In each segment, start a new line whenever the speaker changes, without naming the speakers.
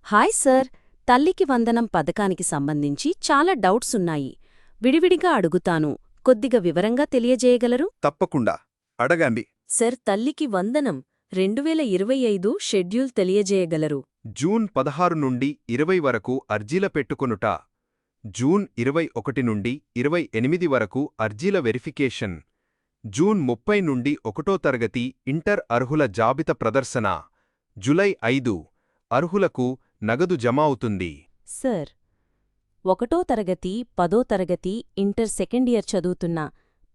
Hi sir, తల్లికి వందనం పథకానికి సంబంధించి చాలా డౌట్స్ ఉన్నాయి. విడివిడిగా అడుగుతాను, కొద్దిగా వివరంగా తెలియజేయగలరు?
తప్పకుండా అడగండి.
సార్, తల్లికి వందనం 2025 షెడ్యూల్ తెలియజేయగలరు?
జూన్ 16 నుండి 20 వరకు అర్జీల పెట్టుకొనుట. జూన్ 21 నుండి 28 వరకు అర్జీల వెరిఫికేషన్. జూన్ 30 నుండి 1వ తరగతి ఇంటర్ అర్హుల జాబితా ప్రదర్శన. జులై 5 అర్హులకు నగదు జమ అవుతుంది.
సార్, 1వ తరగతి 10వ తరగతి ఇంటర్ సెకండ్ ఇయర్ చదువుతున్న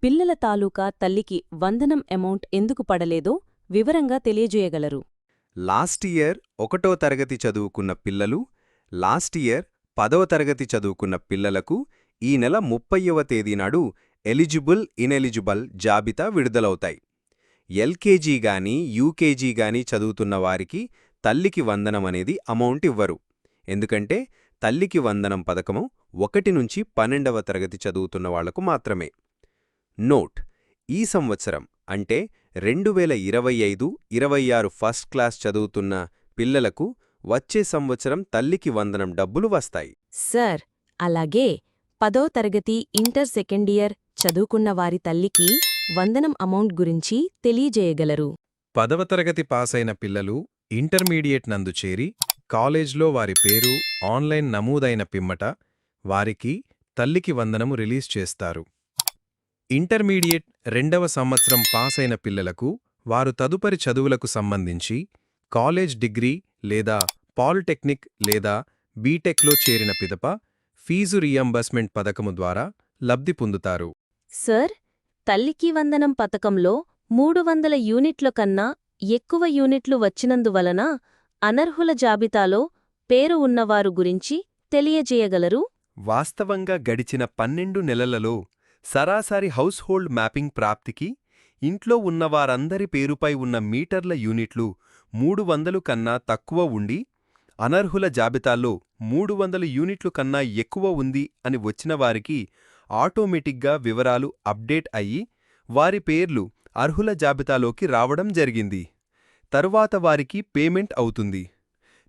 పిల్లల తాలూకా తల్లికి వందనం అమౌంట్ ఎందుకు పడలేదో వివరంగా తెలియజేయగలరు?
లాస్ట్ ఇయర్ 1వ తరగతి చదువుకున్న పిల్లలు, లాస్ట్ ఇయర్ 10వ తరగతి చదువుకున్న పిల్లలకు ఈ నెల 30వ తేదీనాడు ఎలిజిబుల్ ఇనెలిజిబుల్ జాబితా విడుదలవుతాయి. ఎల్కేజీ గాని యూకేజీ గాని చదువుతున్న వారికి తల్లికి వందనమనేది అమౌంట్ ఇవ్వరు. ఎందుకంటే తల్లికి వందనం పథకము 1 నుంచి 12వ తరగతి చదువుతున్న వాళ్లకు మాత్రమే. నోట్: ఈ సంవత్సరం అంటే 2025-26 ఫస్ట్ క్లాస్ చదువుతున్న పిల్లలకు వచ్చే సంవత్సరం తల్లికి వందనం డబ్బులు వస్తాయి.
సార్, అలాగే 10వ తరగతి ఇంటర్ సెకండ్ ఇయర్ చదువుకున్న వారి తల్లికి వందనం అమౌంట్ గురించి తెలియజేయగలరు?
10వ తరగతి పాసైన పిల్లలు ఇంటర్మీడియట్ నందు చేరి కాలేజ్లో వారి పేరు ఆన్లైన్ నమోదైన పిమ్మట వారికి తల్లికి వందనము రిలీజ్ చేస్తారు. ఇంటర్మీడియట్ 2వ సంవత్సరం పాసైన పిల్లలకు వారు తదుపరి చదువులకు సంబంధించి కాలేజ్ డిగ్రీ లేదా పాలిటెక్నిక్ లేదా బీటెక్లో చేరిన పిదప ఫీజు రీయింబర్స్మెంట్ పథకము ద్వారా లబ్ధి పొందుతారు.
సార్, తల్లికి వందనం పథకంలో 300 యూనిట్ల కన్నా ఎక్కువ యూనిట్లు వచ్చినందువలన అనర్హుల జాబితాలో పేరు ఉన్నవారు గురించి తెలియజేయగలరు?
వాస్తవంగా గడిచిన 12 నెలలలో సరాసరి హౌస్ హోల్డ్ మ్యాపింగ్ ప్రాప్తికి ఇంట్లో ఉన్నవారందరి పేరుపై ఉన్న మీటర్ల యూనిట్లు 300 కన్నా తక్కువ ఉండి, అనర్హుల జాబితాలో 300 యూనిట్లు కన్నా ఎక్కువ ఉంది అని వచ్చినవారికి ఆటోమేటిక్గా వివరాలు అప్డేట్ అయ్యి వారి పేర్లు అర్హుల జాబితాలోకి రావడం జరిగింది. తరువాత వారికి పేమెంట్ అవుతుంది.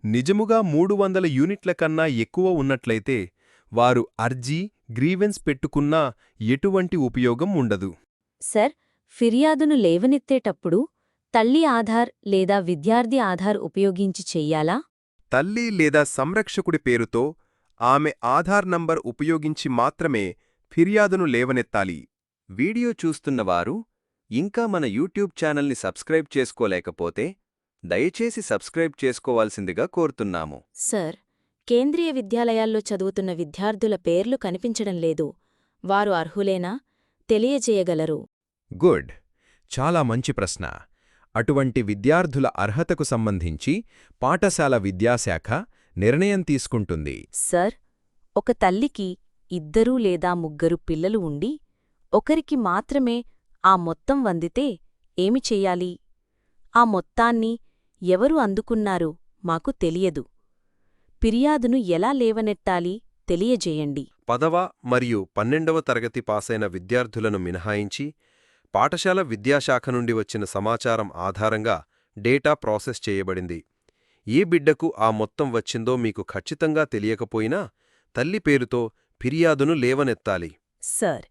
నిజముగా 300 యూనిట్ల కన్నా ఎక్కువ ఉన్నట్లయితే వారు అర్జీ, గ్రీవెన్స్ పెట్టుకున్నా ఎటువంటి ఉపయోగం ఉండదు.
సర్, ఫిర్యాదును లేవనెత్తేటప్పుడు తల్లి ఆధార్ లేదా విద్యార్థి ఆధార్ ఉపయోగించి చెయ్యాలా?
తల్లి లేదా సంరక్షకుడి పేరుతో ఆమె ఆధార్ నంబర్ ఉపయోగించి మాత్రమే ఫిర్యాదును లేవనెత్తాలి.
వీడియో చూస్తున్నవారు ఇంకా మన యూట్యూబ్ ఛానల్ని సబ్స్క్రైబ్ చేసుకోలేకపోతే దయచేసి సబ్స్క్రైబ్ చేసుకోవాల్సిందిగా కోరుతున్నాము.
సర్, కేంద్రీయ విద్యాలయాల్లో చదువుతున్న విద్యార్థుల పేర్లు కనిపించడం లేదు. వారు అర్హులేనా? తెలియజేయగలరు?
గుడ్, చాలా మంచి ప్రశ్న. అటువంటి విద్యార్థుల అర్హతకు సంబంధించి పాఠశాల విద్యాశాఖ నిర్ణయం తీసుకుంటుంది.
సర్, ఒక తల్లికి 2 లేదా 3 పిల్లలు ఉండి ఒకరికి మాత్రమే ఆ మొత్తం వందితే ఏమి చెయ్యాలి? ఆ మొత్తాన్ని ఎవరు అందుకున్నారు మాకు తెలియదు. ఫిర్యాదును ఎలా లేవనెట్టాలి తెలియజేయండి.
10వ మరియు 12వ తరగతి పాసైన విద్యార్థులను మినహాయించి పాఠశాల విద్యాశాఖ నుండి వచ్చిన సమాచారం ఆధారంగా డేటా ప్రాసెస్ చేయబడింది. ఏ బిడ్డకు ఆ మొత్తం వచ్చిందో మీకు ఖచ్చితంగా తెలియకపోయినా తల్లి పేరుతో ఫిర్యాదును లేవనెత్తాలి.
సర్,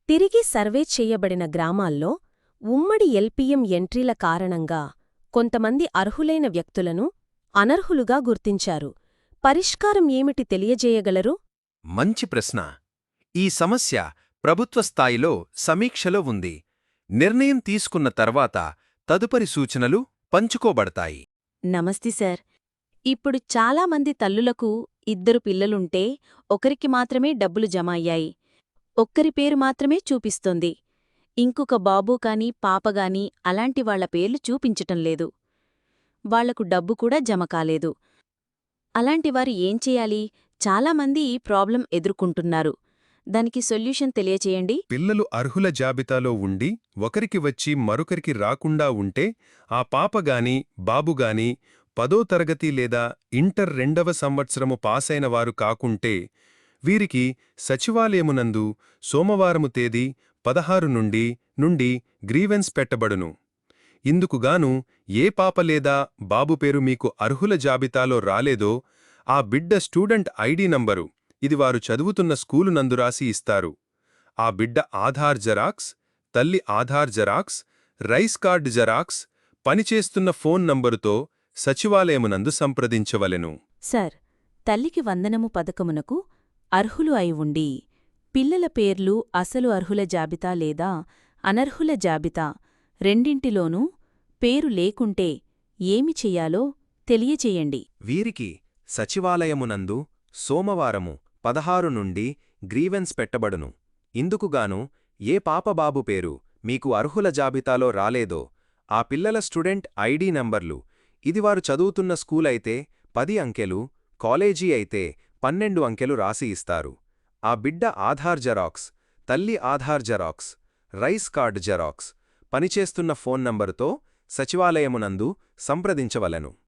తిరిగి సర్వే చెయ్యబడిన గ్రామాల్లో ఉమ్మడి ఎల్పిఎం ఎంట్రీల కారణంగా కొంతమంది అర్హులైన వ్యక్తులను అనర్హులుగా గుర్తించారు. పరిష్కారం ఏమిటి తెలియజేయగలరు?
మంచి ప్రశ్న. ఈ సమస్య ప్రభుత్వ స్థాయిలో సమీక్షలో ఉంది. నిర్ణయం తీసుకున్న తర్వాత తదుపరి సూచనలు పంచుకోబడతాయి.
నమస్తే సార్. ఇప్పుడు చాలామంది తల్లులకు 2 పిల్లలుంటే ఒకరికి మాత్రమే డబ్బులు జమ అయ్యాయి. ఒక్కరి పేరు మాత్రమే చూపిస్తోంది. ఇంకొక బాబు కాని పాపగాని అలాంటి వాళ్ల పేర్లు చూపించటం లేదు. వాళ్లకు డబ్బు కూడా జమ కాలేదు. అలాంటివారు ఏం చేయాలి? చాలామంది ఈ ప్రాబ్లం ఎదుర్కొంటున్నారు. దానికి సొల్యూషన్ తెలియచేయండి.
పిల్లలు అర్హుల జాబితాలో ఉండి ఒకరికి వచ్చి మరొకరికి రాకుండా ఉంటే ఆ పాపగాని బాబుగాని 10వ తరగతి లేదా ఇంటర్ 2వ సంవత్సరము పాసైన వారు కాకుంటే వీరికి సచివాలయమునందు సోమవారము తేదీ 16 నుండి గ్రీవెన్స్ పెట్టబడును.
ఇందుకుగాను ఏ పాప లేదా బాబు పేరు మీకు అర్హుల జాబితాలో రాలేదో ఆ బిడ్డ స్టూడెంట్ ఐడి నంబరు ఇది వారు చదువుతున్న స్కూలు నందు రాసి ఇస్తారు. ఆ బిడ్డ ఆధార్ జెరాక్స్, తల్లి Aadhaar xerox, rice card xerox, పనిచేస్తున్న ఫోన్ నంబరుతో సచివాలయమునందు సంప్రదించవలెను.
సర్, తల్లికి వందనము పథకమునకు అర్హులు అయి ఉండి పిల్లల పేర్లు అసలు అర్హుల జాబితా లేదా అనర్హుల జాబితా రెండింటిలోనూ పేరు లేకుంటే ఏమి చెయ్యాలో తెలియచేయండి.
వీరికి సచివాలయమునందు సోమవారము 16 నుండి గ్రీవెన్స్ పెట్టబడును. ఇందుకుగాను ఏ పాపబాబు పేరు మీకు అర్హుల జాబితాలో రాలేదో ఆ పిల్లల స్టూడెంట్ ఐడి నంబర్లు ఇది వారు చదువుతున్న స్కూలైతే 10 అంకెలు, కాలేజీ అయితే 12 అంకెలు రాసి ఇస్తారు. ఆ బిడ్డ ఆధార్ జెరాక్స్, తల్లి Aadhaar xerox, rice card xerox, పనిచేస్తున్న ఫోన్ నంబరుతో సచివాలయమునందు సంప్రదించవలెను.